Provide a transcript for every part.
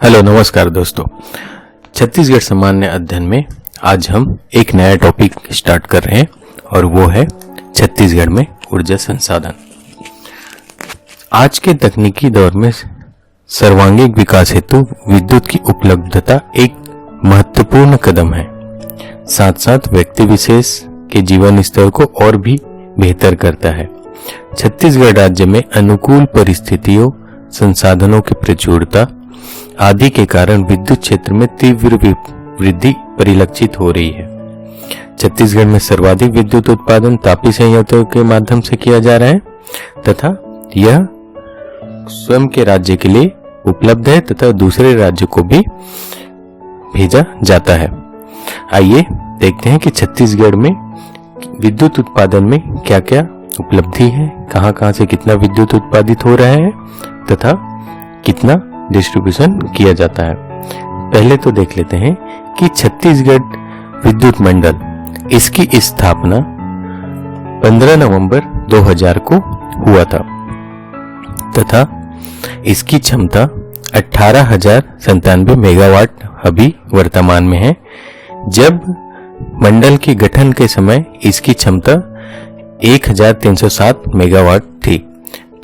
Hello नमस्कार दोस्तों। छत्तीसगढ़ सामान्य अध्ययन में आज हम एक नया टॉपिक स्टार्ट कर रहे हैं और वो है छत्तीसगढ़ में ऊर्जा संसाधन। आज के तकनीकी दौर में सर्वांगीण विकास हेतु विद्युत की उपलब्धता एक महत्वपूर्ण कदम है। साथ साथ व्यक्ति विशेष के जीवन स्तर को और भी बेहतर करता है। छत्तीसगढ़ राज्य में अनुकूल परिस्थितियों, संसाधनों की प्रचुरता आदि के कारण विद्युत क्षेत्र में तीव्र वृद्धि परिलक्षित हो रही है। छत्तीसगढ़ में सर्वाधिक विद्युत उत्पादन तापी संयंत्रों के माध्यम से किया जा रहा है तथा यह स्वयं के राज्य के लिए उपलब्ध है तथा दूसरे राज्यों को भी भेजा जाता है। आइए देखते हैं कि छत्तीसगढ़ में विद्युत उत्पादन में क्या क्या उपलब्धि है, कहां कहां से कितना विद्युत उत्पादित हो रहा है तथा कितना डिस्ट्रीब्यूशन किया जाता है। पहले तो देख लेते हैं कि छत्तीसगढ़ विद्युत मंडल, इसकी स्थापना 15 नवंबर 2000 को हुआ था तथा इसकी क्षमता 18,097 मेगावाट अभी वर्तमान में है। जब मंडल के गठन के समय इसकी क्षमता 1307 मेगावाट थी।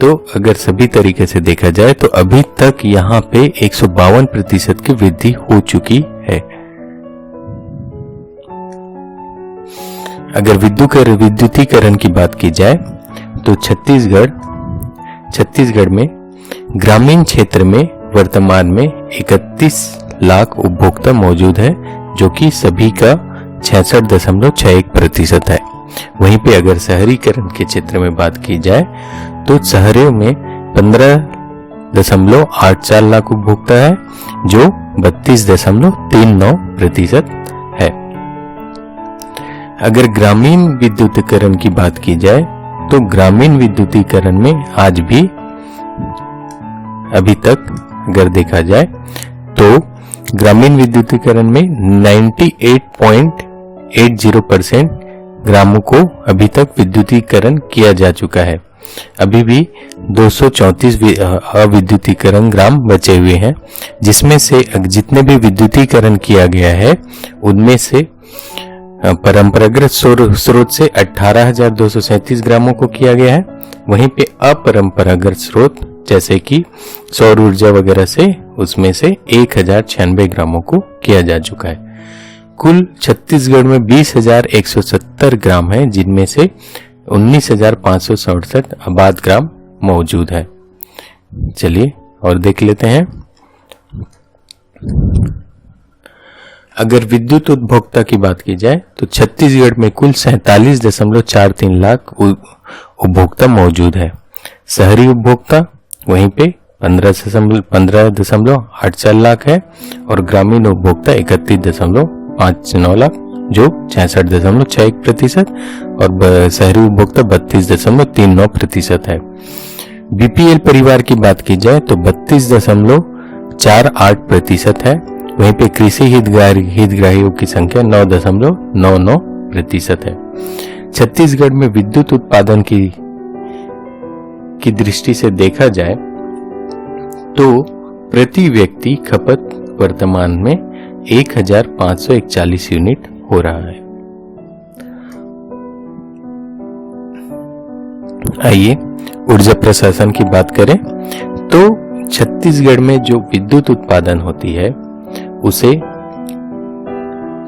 तो अगर सभी तरीके से देखा जाए तो अभी तक यहाँ पे 152% की वृद्धि हो चुकी है। अगर विद्युतीकरण की बात की जाए तो छत्तीसगढ़ में ग्रामीण क्षेत्र में वर्तमान में 31 लाख उपभोक्ता मौजूद है, जो कि सभी का 66.61% है। वहीं पे अगर शहरीकरण के क्षेत्र में बात की जाए तो शहरों में 15.84 लाख उपभोक्ता है, जो 32.39% है। अगर ग्रामीण विद्युतीकरण की बात की जाए तो ग्रामीण विद्युतीकरण में आज भी अभी तक अगर देखा जाए तो ग्रामीण विद्युतीकरण में 98.80% ग्रामों को अभी तक विद्युतीकरण किया जा चुका है। अभी भी 234 अविद्युतीकरण ग्राम बचे हुए हैं, जिसमें से जितने भी विद्युतीकरण किया गया है उनमें से परंपरागत स्रोत से 18,237 ग्रामों को किया गया है। वहीं पे अपरंपरागत स्रोत जैसे कि सौर ऊर्जा वगैरह से उसमें से 1,096 ग्रामों को किया जा चुका है। कुल छत्तीसगढ़ में 20,170 ग्राम है, जिनमें से 19,567 आबाद ग्राम मौजूद है। चलिए और देख लेते हैं। अगर विद्युत उपभोक्ता की बात की जाए तो छत्तीसगढ़ में कुल 47.43 लाख उपभोक्ता मौजूद है। शहरी उपभोक्ता वहीं पे 15.84 लाख है और ग्रामीण उपभोक्ता 31.59 लाख, जो 66.61% और शहरी उपभोक्ता 32.39% है। बीपीएल परिवार की बात की जाए तो 32.48% है। वहीं पे कृषि हितग्राहियों की संख्या 9.99% है। छत्तीसगढ़ में विद्युत उत्पादन की दृष्टि से देखा जाए तो प्रति व्यक्ति खपत वर्तमान में 1,541 यूनिट हो रहा है। आइए ऊर्जा प्रशासन की बात करें तो छत्तीसगढ़ में जो विद्युत उत्पादन होती है उसे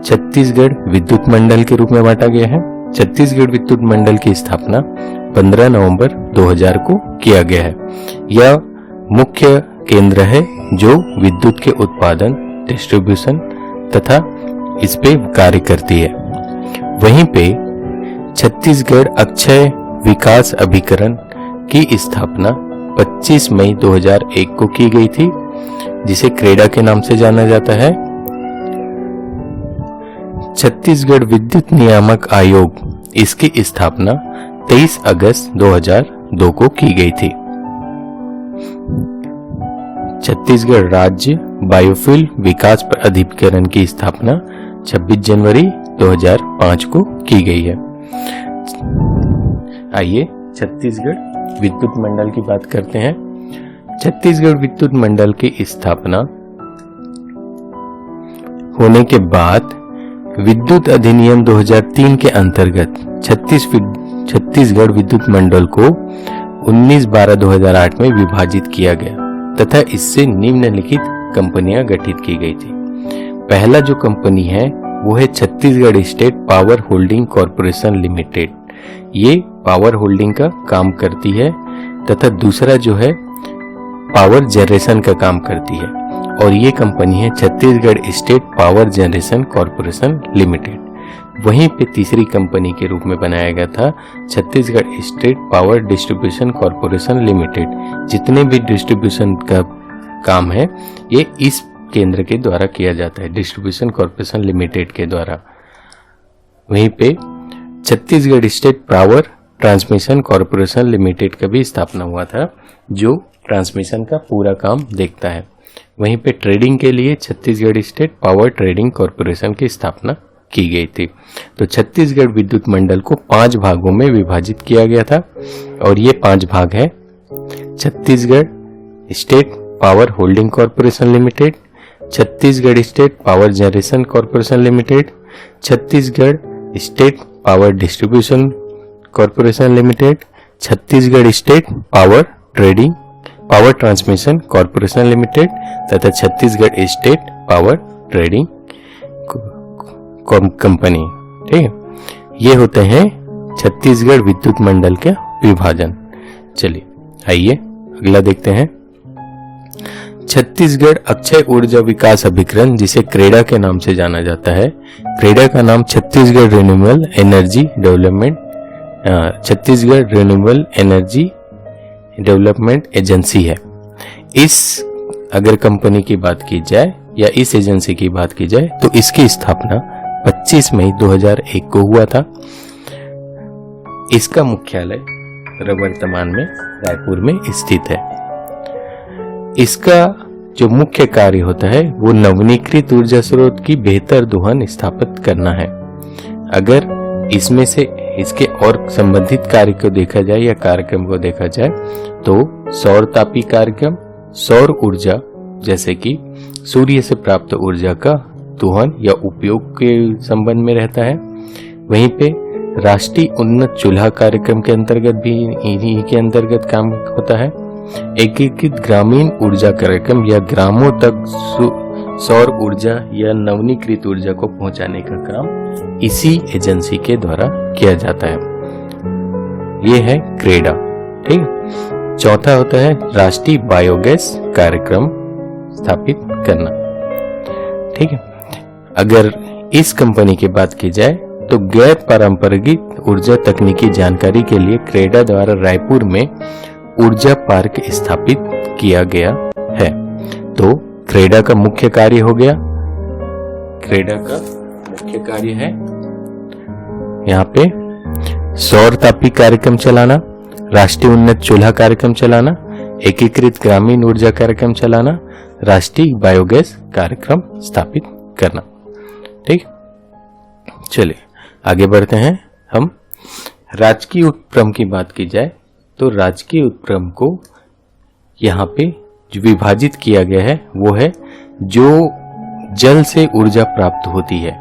छत्तीसगढ़ विद्युत मंडल के रूप में बांटा गया है। छत्तीसगढ़ विद्युत मंडल की स्थापना 15 नवंबर 2000 को किया गया है। यह मुख्य केंद्र है जो विद्युत के उत्पादन, डिस्ट्रीब्यूशन तथा इस पे कार्य करती है। वहीं पे छत्तीसगढ़ अक्षय विकास अभिकरण की स्थापना 25 मई 2001 को की गई थी, जिसे क्रेडा के नाम से जाना जाता है। छत्तीसगढ़ विद्युत नियामक आयोग, इसकी स्थापना 23 अगस्त 2002 को की गई थी। छत्तीसगढ़ राज्य बायोफ्यूल विकास प्राधिकरण की स्थापना 26 जनवरी 2005 को की गई है। आइए छत्तीसगढ़ विद्युत मंडल की बात करते हैं। छत्तीसगढ़ विद्युत मंडल की स्थापना होने के बाद विद्युत अधिनियम 2003 के अंतर्गत छत्तीसगढ़ विद्युत मंडल को 19/12/2008 में विभाजित किया गया तथा इससे निम्नलिखित कंपनियां गठित की गई थी। पहला जो कंपनी है वो है Chhattisgarh state power holding corporation limited. ये पावर होल्डिंग का काम करती है तथा दूसरा जो है पावर जनरेशन का काम करती है और ये कंपनी है Chhattisgarh state power generation corporation limited. वहीं पे तीसरी कंपनी के रूप में बनाया गया था Chhattisgarh state power distribution corporation limited. जितने भी डिस्ट्रीब्यूशन का काम है ये इस केंद्र के द्वारा किया जाता है, डिस्ट्रीब्यूशन कॉर्पोरेशन लिमिटेड के द्वारा। वहीं पे Chhattisgarh state power transmission corporation limited का भी स्थापना हुआ था जो ट्रांसमिशन का पूरा काम देखता है। वहीं पे ट्रेडिंग के लिए Chhattisgarh state power trading corporation की स्थापना की गई थी। तो छत्तीसगढ़ विद्युत मंडल को 5 भागों में विभाजित किया गया था और ये 5 भाग है Chhattisgarh state power holding corporation limited, Chhattisgarh state power generation corporation limited, Chhattisgarh state power distribution corporation limited, Chhattisgarh state power transmission corporation limited तथा Chhattisgarh state power trading company. ठीक है, ये होते हैं छत्तीसगढ़ विद्युत मंडल के विभाजन। चलिए आइए अगला देखते हैं। छत्तीसगढ़ अक्षय ऊर्जा विकास अभिकरण, जिसे क्रेडा के नाम से जाना जाता है। क्रेडा का नाम Chhattisgarh renewable energy development agency है। इस अगर कंपनी की बात की जाए या इस एजेंसी की बात की जाए तो इसकी स्थापना 25 मई 2001 को हुआ था। इसका मुख्यालय वर्तमान में रायपुर में स्थित है। इसका जो मुख्य कार्य होता है वो नवीनीकृत ऊर्जा स्रोत की बेहतर दोहन स्थापित करना है। अगर इसमें से इसके और संबंधित कार्य को देखा जाए या कार्यक्रम को देखा जाए तो सौर तापी कार्यक्रम, सौर ऊर्जा जैसे कि सूर्य से प्राप्त ऊर्जा का दोहन या उपयोग के संबंध में रहता है। वहीं पे राष्ट्रीय उन्नत चूल्हा कार्यक्रम के अंतर्गत भी इन्हीं के अंतर्गत काम होता है। एकीकृत ग्रामीण ऊर्जा कार्यक्रम या ग्रामों तक सौर ऊर्जा या नवीनीकृत ऊर्जा को पहुंचाने का काम इसी एजेंसी के द्वारा किया जाता है। ये है क्रेडा। ठीक, चौथा होता है राष्ट्रीय बायोगैस कार्यक्रम स्थापित करना। ठीक है, अगर इस कंपनी की बात की जाए तो गैर पारंपरिक ऊर्जा तकनीकी जानकारी के लिए क्रेडा द्वारा रायपुर में ऊर्जा पार्क स्थापित किया गया है। तो क्रेडा का मुख्य कार्य हो गया, क्रेडा का मुख्य कार्य है यहाँ पे सौर तापी कार्यक्रम चलाना, राष्ट्रीय उन्नत चूल्हा कार्यक्रम चलाना, एकीकृत ग्रामीण ऊर्जा कार्यक्रम चलाना, राष्ट्रीय बायोगैस कार्यक्रम स्थापित करना। ठीक, चलिए आगे बढ़ते हैं। हम राजकीय उपक्रम की बात की जाए तो राजकीय उपक्रम को यहाँ पे जो विभाजित किया गया है वो है जो जल से ऊर्जा प्राप्त होती है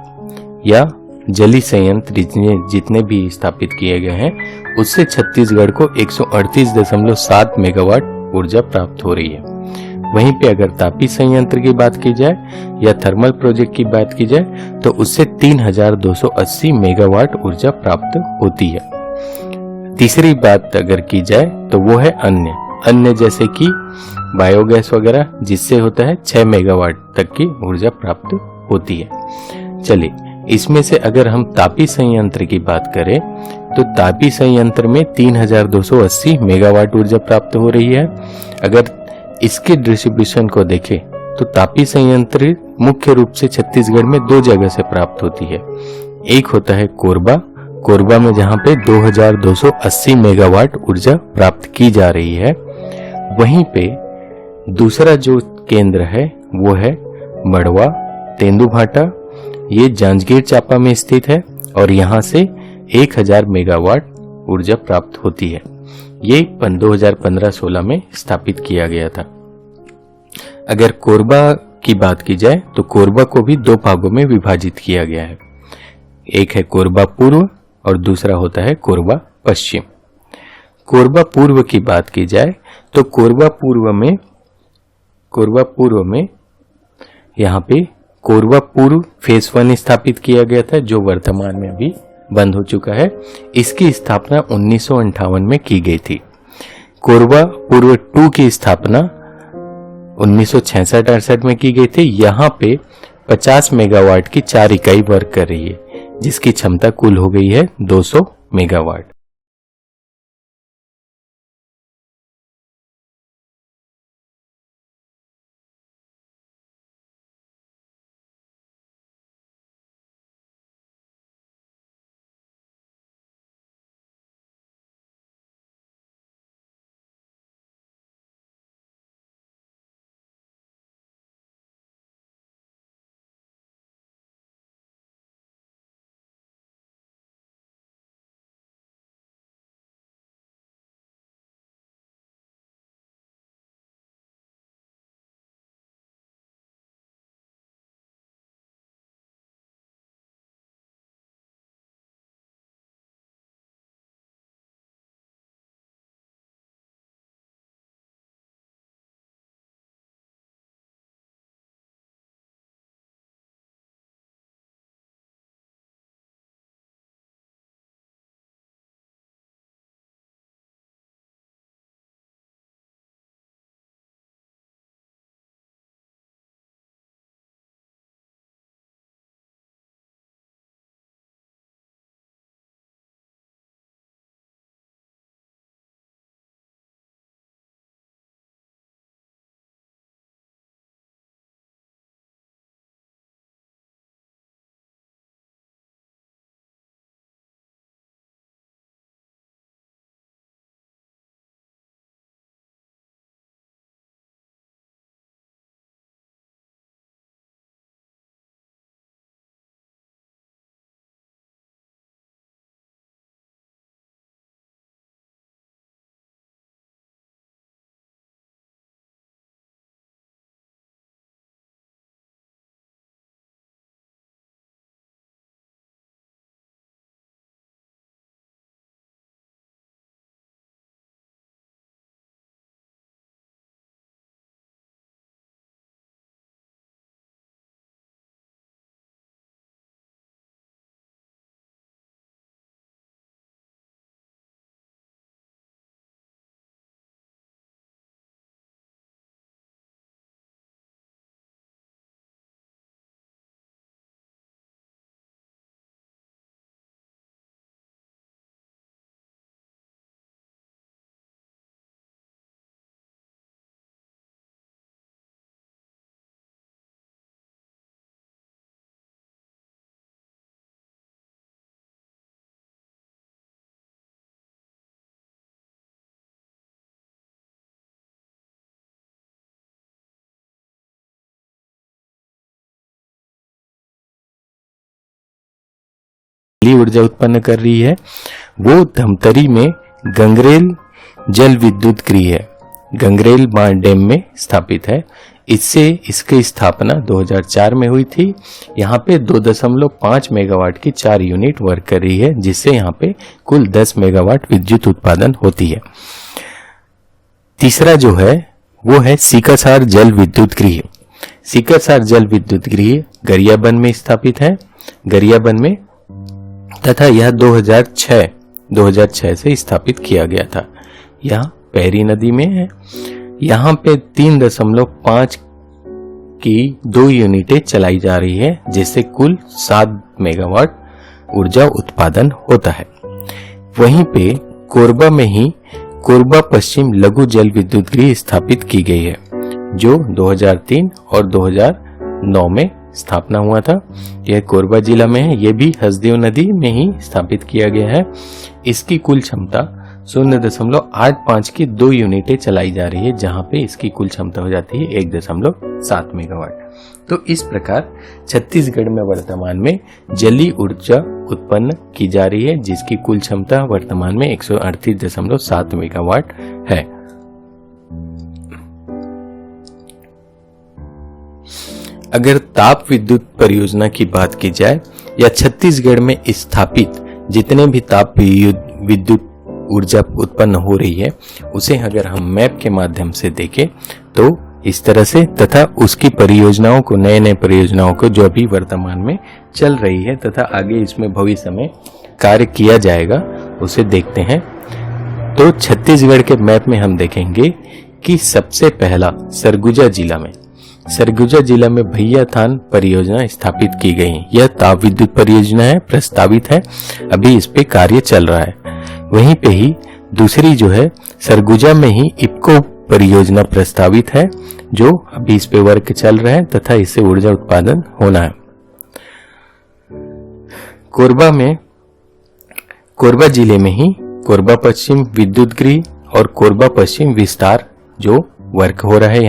या जलीय संयंत्र जितने भी स्थापित किए गए हैं उससे छत्तीसगढ़ को 138.7 मेगावाट ऊर्जा प्राप्त हो रही है। वहीं पे अगर तापी संयंत्र की बात की जाए या थर्मल प्रोजेक्ट की बात की जाए तो उससे 3280 मेगावाट ऊर्जा प्राप्त होती है। तीसरी बात अगर की जाए तो वो है अन्य जैसे कि बायोगैस वगैरह, जिससे होता है 6 मेगावाट तक की ऊर्जा प्राप्त होती है। चलिए इसमें से अगर हम तापी संयंत्र की बात करें तो तापी संयंत्र में 3280 मेगावाट ऊर्जा प्राप्त हो रही है। अगर इसके डिस्ट्रीब्यूशन को देखें तो तापी संयंत्र मुख्य रूप से छत्तीसगढ़ में 2 जगह से प्राप्त होती है। एक होता है कोरबा में जहां पे 2280 मेगावाट ऊर्जा प्राप्त की जा रही है। वहीं पे दूसरा जो केंद्र है वो है मड़वा तेंदुभाटा, ये जांजगीर चांपा में स्थित है और यहाँ से 1000 मेगावाट ऊर्जा प्राप्त होती है। ये 2015-16 में स्थापित किया गया था। अगर कोरबा की बात की जाए तो कोरबा को भी दो भागों में विभाजित किया गया है। एक है कोरबा पूर्व और दूसरा होता है कोरबा पश्चिम। कोरबा पूर्व की बात की जाए तो कोरबा पूर्व में यहाँ पे कोरबा पूर्व फेज 1 स्थापित किया गया था, जो वर्तमान में अभी बंद हो चुका है। इसकी स्थापना 1958 में की गई थी। कोरबा पूर्व 2 की स्थापना 1966-68 में की गई थी। यहाँ पे 50 मेगावाट की 4 इकाई वर्क कर रही है, जिसकी क्षमता कुल हो गई है 200 मेगावाट। ऊर्जा उत्पन्न कर रही है वो धमतरी में गंगरेल जल विद्युत गृह है, गंगरेल डैम में स्थित है। इसकी स्थापना 2004 में हुई थी। यहाँ पे 2.5 मेगावाट की 4 यूनिट वर्क कर रही है, जिससे यहाँ पे कुल 10 मेगावाट विद्युत उत्पादन होती है। तीसरा जो है वो है सीकासार जल विद्युत गृह। सीकासार जल विद्युत गृह गरियाबंद में स्थापित है, गरियाबंद में, तथा यह 2006 से स्थापित किया गया था। यह पैरी नदी में है। यहाँ पे 3.5 की 2 यूनिटें चलाई जा रही है, जिससे कुल 7 मेगावाट ऊर्जा उत्पादन होता है। वहीं पे कोरबा में ही कोरबा पश्चिम लघु जल विद्युत गृह स्थापित की गई है, जो 2003 और 2009 में स्थापना हुआ था। यह कोरबा जिला में है। यह भी हसदेव नदी में ही स्थापित किया गया है। इसकी कुल क्षमता 0.85 की 2 यूनिटें चलाई जा रही है, जहां पे इसकी कुल क्षमता हो जाती है 1.7 मेगावाट। तो इस प्रकार छत्तीसगढ़ में वर्तमान में जलीय ऊर्जा उत्पन्न की जा रही है, जिसकी कुल क्षमता वर्तमान में 138.7 मेगावाट है। अगर ताप विद्युत परियोजना की बात की जाए या छत्तीसगढ़ में स्थापित जितने भी ताप विद्युत ऊर्जा उत्पन्न हो रही है उसे अगर हम मैप के माध्यम से देखें तो इस तरह से, तथा उसकी परियोजनाओं को, नए नए परियोजनाओं को जो अभी वर्तमान में चल रही है तथा आगे इसमें भविष्य में कार्य किया जाएगा उसे देखते हैं। तो छत्तीसगढ़ के मैप में हम देखेंगे कि सबसे पहला सरगुजा जिला में भैयाथान परियोजना स्थापित की गई है। यह ताप विद्युत परियोजना है, प्रस्तावित है, अभी इस पे कार्य चल रहा है। वहीं पे ही दूसरी जो है सरगुजा में ही इप्को परियोजना प्रस्तावित है जो अभी इस पे वर्क चल रहा है तथा इससे ऊर्जा उत्पादन होना है। कोरबा जिले में ही कोरबा पश्चिम विद्युत गृह और कोरबा पश्चिम विस्तार जो वर्क हो रहा है,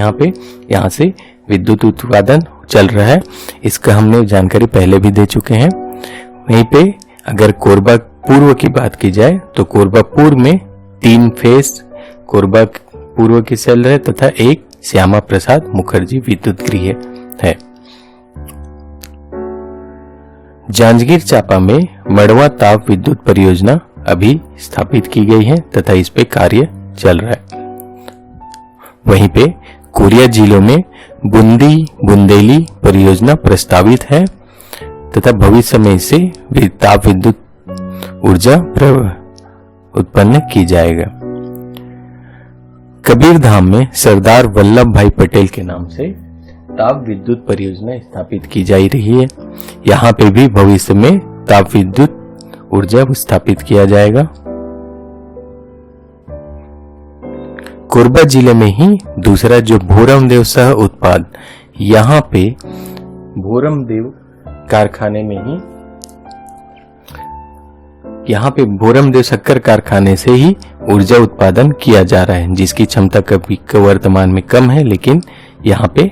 यहाँ से विद्युत उत्पादन चल रहा है। इसका हमने जानकारी पहले भी दे चुके हैं। वहीं पे अगर कोरबा पूर्व की बात की जाए तो कोरबा पूर्व में 3 फेज कोरबा पूर्व की चल रहे तथा एक श्यामा प्रसाद मुखर्जी विद्युत गृह है। जांजगीर चांपा में मड़वा ताप विद्युत परियोजना अभी स्थापित की गई है तथा इस पे कार्य चल रहा है। वहीं पे कोरिया जिलों में बुंदेली परियोजना प्रस्तावित है तथा भविष्य में इससे ताप विद्युत ऊर्जा उत्पन्न की जाएगा। कबीरधाम में सरदार वल्लभ भाई पटेल के नाम से ताप विद्युत परियोजना स्थापित की जा रही है। यहाँ पे भी भविष्य में ताप विद्युत ऊर्जा स्थापित किया जाएगा। कोरबा जिले में ही दूसरा जो भोरमदेव सह उत्पाद, यहाँ पे भोरमदेव कारखाने में ही, यहाँ पे भोरमदेव शक्कर कारखाने से ही ऊर्जा उत्पादन किया जा रहा है जिसकी क्षमता कभी वर्तमान में कम है, लेकिन यहाँ पे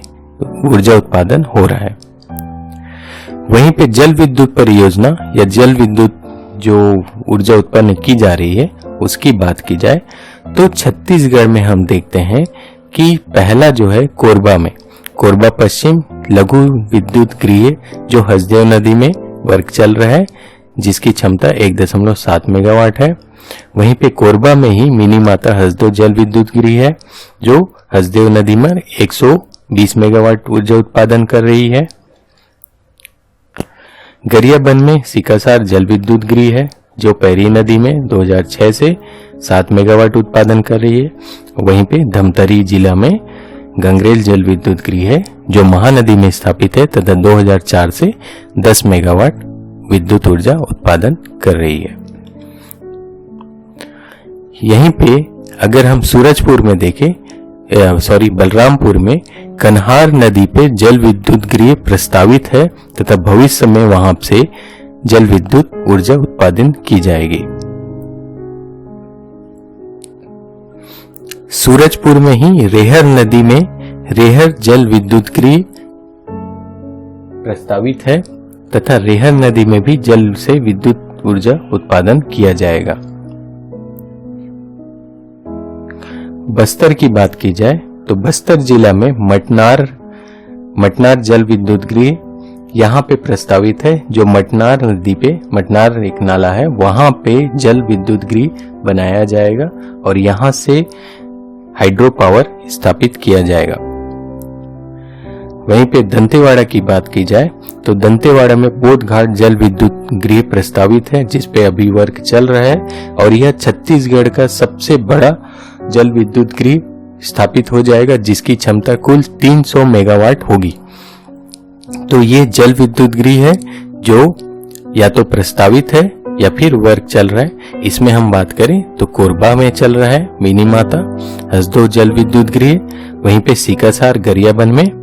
ऊर्जा उत्पादन हो रहा है। वहीं पे जल विद्युत परियोजना या जल विद्युत जो ऊर्जा उत्पन्न की जा रही है उसकी बात की जाए तो छत्तीसगढ़ में हम देखते हैं कि पहला जो है कोरबा पश्चिम लघु विद्युत गृह जो हसदेव नदी में वर्क चल रहा है जिसकी क्षमता 1.7 मेगावाट है। वहीं पे कोरबा में ही मिनी माता हसदेव जल विद्युत गृह है जो हसदेव नदी में 120 मेगावाट ऊर्जा उत्पादन कर रही है। गरियाबंद में सिकासार जल विद्युत गृह है जो पैरी नदी में 2006 से 7 मेगावाट उत्पादन कर रही है। वहीं पे धमतरी जिला में गंगरेल जल विद्युत गृह है जो महानदी में स्थापित है तथा 2004 से 10 मेगावाट विद्युत ऊर्जा उत्पादन कर रही है। यहीं पे अगर हम सूरजपुर में देखें, बलरामपुर में कन्हार नदी पे जल विद्युत गृह प्रस्तावित है तथा भविष्य में वहां से जल विद्युत ऊर्जा उत्पादन की जाएगी। सूरजपुर में ही रेहर नदी में रेहर जल विद्युत गृह प्रस्तावित है तथा रेहर नदी में भी जल से विद्युत ऊर्जा उत्पादन किया जाएगा। बस्तर की बात की जाए तो बस्तर जिला में मटनार जल विद्युत गृह यहाँ पे प्रस्तावित है जो मटनार नदी पे, मटनार एक नाला है वहां पे जल विद्युत गृह बनाया जाएगा और यहाँ से हाइड्रो पावर स्थापित किया जाएगा। वहीं पे दंतेवाड़ा की बात की जाए तो दंतेवाड़ा में बोधघाट जल विद्युत गृह प्रस्तावित है जिस पे अभी वर्क चल रहा है और यह छत्तीसगढ़ का सबसे बड़ा जल विद्युत गृह स्थापित हो जाएगा जिसकी क्षमता कुल 300 मेगावाट होगी। तो ये जल विद्युत गृह है जो या तो प्रस्तावित है या फिर वर्क चल रहा है। इसमें हम बात करें तो कोरबा में चल रहा है मिनी माता हसदो जल विद्युत गृह, वहीं पे सीकासार गरियाबंद में,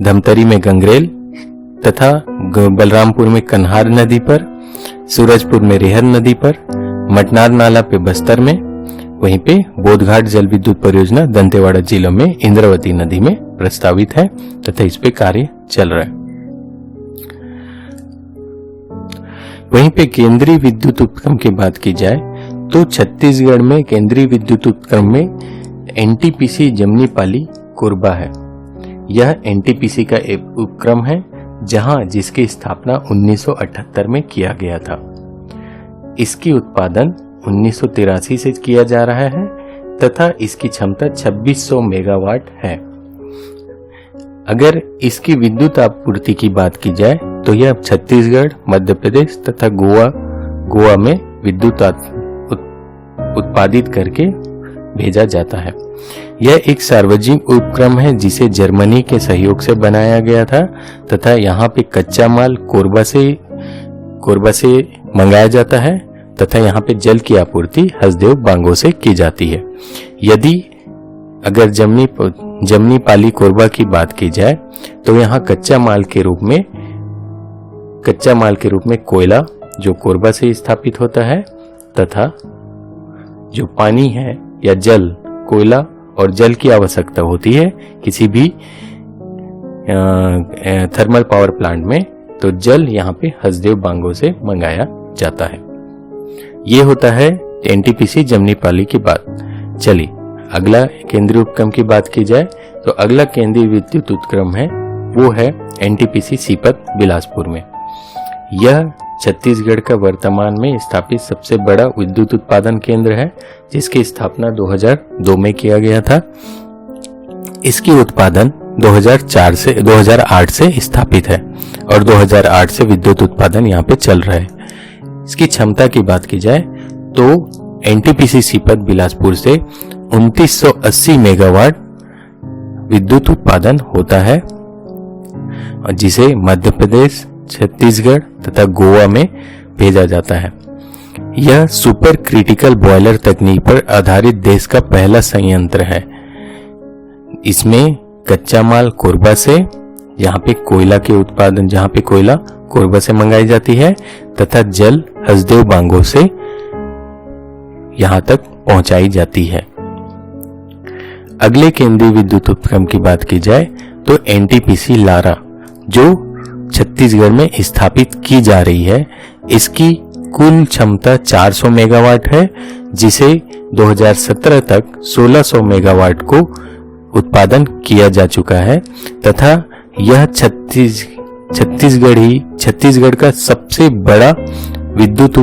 धमतरी में गंगरेल तथा बलरामपुर में कन्हार नदी पर, सूरजपुर में रेहर नदी पर, मटनार नाला पे बस्तर में, वहीं पे बोधघाट जल विद्युत परियोजना दंतेवाड़ा जिले में इंद्रावती नदी में प्रस्तावित है तथा इस पे कार्य चल रहा है। वहीं पे केंद्रीय विद्युत उपक्रम की बात की जाए तो छत्तीसगढ़ में केंद्रीय विद्युत उपक्रम में एनटीपीसी जमनीपाली कोरबा है। यह एनटीपीसी का एक उपक्रम है जिसकी स्थापना 1978 में किया गया था। इसकी उत्पादन 1983 से किया जा रहा है तथा इसकी क्षमता 2600 मेगावाट है। अगर इसकी विद्युत आपूर्ति की बात की जाए तो यह छत्तीसगढ़, मध्य प्रदेश तथा गोवा में विद्युत उत्पादित करके भेजा जाता है। यह एक सार्वजनिक उपक्रम है जिसे जर्मनी के सहयोग से बनाया गया था तथा यहाँ पे कच्चा माल कोरबा से मंगाया जाता है तथा यहाँ पे जल की आपूर्ति हसदेव बांगो से की जाती है। अगर जमनी पाली कोरबा की बात की जाए तो यहाँ कच्चा माल के रूप में कोयला जो कोरबा से स्थापित होता है तथा जो पानी है या जल, कोयला और जल की आवश्यकता होती है किसी भी थर्मल पावर प्लांट में, तो जल यहाँ पे हसदेव बांगो से मंगाया जाता है। ये होता है एनटीपीसी जमनी पाली की बात। चलिए अगला केंद्रीय उपक्रम की बात की जाए तो अगला केंद्रीय विद्युत उपक्रम है वो है एनटीपीसी सीपत बिलासपुर में। यह छत्तीसगढ़ का वर्तमान में स्थापित सबसे बड़ा विद्युत उत्पादन केंद्र है जिसकी स्थापना 2002 में किया गया था। इसकी उत्पादन 2008 से स्थापित है और 2008 से विद्युत उत्पादन यहाँ पे चल रहा है। इसकी क्षमता की बात की जाए तो एनटीपीसी सीपत बिलासपुर से 2980 मेगावाट विद्युत उत्पादन होता है और जिसे मध्य प्रदेश, छत्तीसगढ़ तथा गोवा में भेजा जाता है। यह सुपर क्रिटिकल बॉयलर तकनीक पर आधारित देश का पहला संयंत्र है। इसमें कच्चा माल कोरबा से, यहाँ पे कोयला के उत्पादन, जहाँ पे कोयला कोरबा से मंगाई जाती है तथा जल हसदेव बांगो से यहाँ तक पहुंचाई जाती है। अगले केंद्रीय विद्युत उपक्रम की बात की जाए तो एनटीपीसी लारा जो छत्तीसगढ़ में स्थापित की जा रही है, इसकी कुल क्षमता 400 मेगावाट है जिसे 2017 तक 1600 मेगावाट को उत्पादन किया जा चुका है तथा यह छत्तीसगढ़ का सबसे बड़ा विद्युत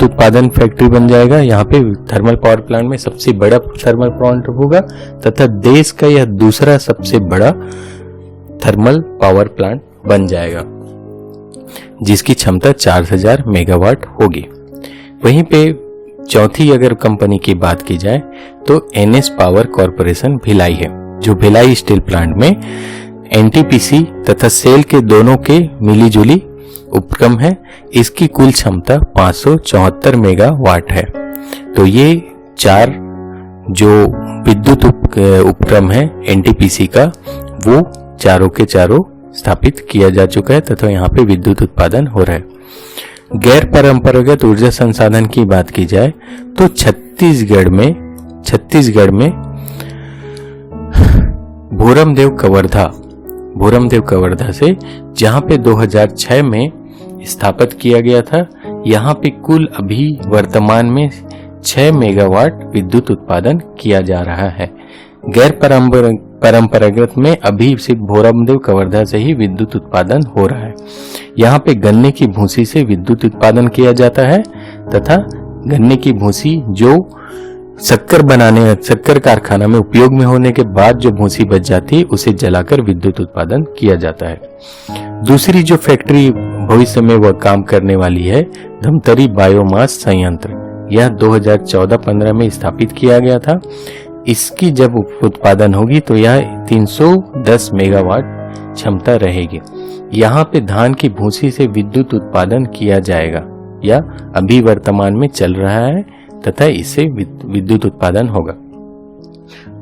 उत्पादन फैक्ट्री बन जाएगा। यहाँ पे थर्मल पावर प्लांट में सबसे बड़ा थर्मल प्लांट होगा तथा देश का यह दूसरा सबसे बड़ा थर्मल पावर प्लांट बन जाएगा जिसकी क्षमता 4000 मेगावाट होगी। वहीं पे चौथी अगर कंपनी की बात की जाए तो एनएस पावर कॉरपोरेशन भिलाई है जो भिलाई स्टील प्लांट में एनटीपीसी तथा सेल के दोनों के मिलीजुली उपक्रम है। इसकी कुल क्षमता 574 मेगावाट है। तो ये चार जो विद्युत उपक्रम है एनटीपीसी का वो चारों के चारों स्थापित किया जा चुका है तथा यहाँ पे विद्युत उत्पादन हो रहा है। गैर परंपरागत ऊर्जा संसाधन की बात की जाए तो छत्तीसगढ़ में भोरमदेव कवर्धा से जहाँ पे 2006 में स्थापित किया गया था, यहाँ पे कुल अभी वर्तमान में 6 मेगावाट विद्युत उत्पादन किया जा रहा है। गैर परंपरागत में अभी सिर्फ भोरमदेव कवर्धा से ही विद्युत उत्पादन हो रहा है। यहाँ पे गन्ने की भूसी से विद्युत उत्पादन किया जाता है तथा गन्ने की भूसी जो शक्कर कारखाना में उपयोग में होने के बाद जो भूसी बच जाती है उसे जलाकर विद्युत उत्पादन किया जाता है। दूसरी जो फैक्ट्री भविष्य में वह काम करने वाली है धमतरी बायोमास संयंत्र। यह 2014-15 में स्थापित किया गया था। इसकी जब उत्पादन होगी तो यह 310 मेगावाट क्षमता रहेगी। यहाँ पे धान की भूसी से विद्युत उत्पादन किया जाएगा या अभी वर्तमान में चल रहा है तथा इससे विद्युत उत्पादन होगा।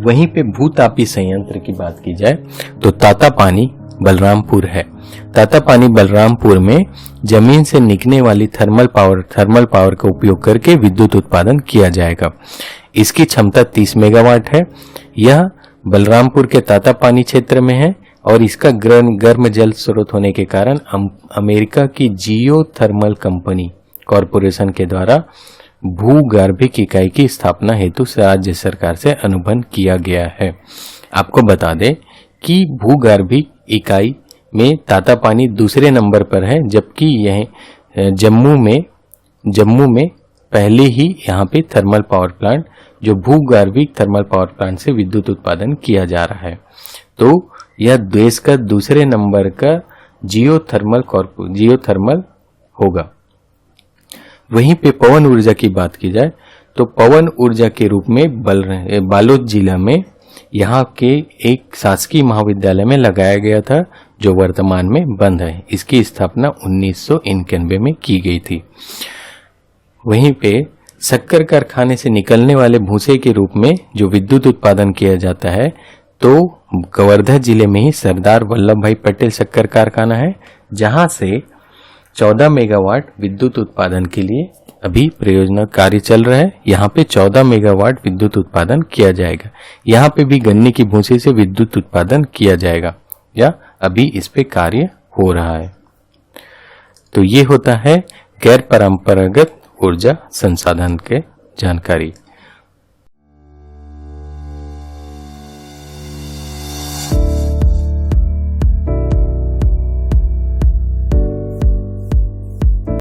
वहीं पे भूतापी संयंत्र की बात की जाए तो तातापानी बलरामपुर है। तातापानी बलरामपुर में जमीन से निकलने वाली थर्मल पावर का उपयोग करके विद्युत उत्पादन किया जाएगा। इसकी क्षमता 30 मेगावाट है। यह बलरामपुर के तातापानी क्षेत्र में है और इसका गर्म जल स्रोत होने के कारण अमेरिका की जियो थर्मल कंपनी कॉरपोरेशन के द्वारा भूगर्भिक इकाई की स्थापना हेतु राज्य सरकार से अनुबंध किया गया है। आपको बता दें की भूगर्भिक इकाई में तातापानी दूसरे नंबर पर है, जबकि यह जम्मू में पहले ही यहाँ पे थर्मल पावर प्लांट, जो भूगर्भिक थर्मल पावर प्लांट से विद्युत उत्पादन किया जा रहा है। तो यह देश का दूसरे नंबर का जियोथर्मल होगा। वहीं पे पवन ऊर्जा की बात की जाए तो पवन ऊर्जा के रूप में बालोद जिला में यहाँ के एक शासकीय महाविद्यालय में लगाया गया था, जो वर्तमान में बंद है। इसकी स्थापना 1991 में की गई थी। वहीं पे शक्कर कारखाने से निकलने वाले भूसे के रूप में जो विद्युत उत्पादन किया जाता है, तो कवर्धा जिले में ही सरदार वल्लभ भाई पटेल शक्कर कारखाना है, जहां से 14 मेगावाट विद्युत उत्पादन के लिए अभी परियोजना कार्य चल रहा है। यहाँ पे 14 मेगावाट विद्युत उत्पादन किया जाएगा। यहाँ पे भी गन्ने की भूसी से विद्युत उत्पादन किया जाएगा, या अभी इस पे कार्य हो रहा है। तो ये होता है गैर परंपरागत ऊर्जा संसाधन के जानकारी।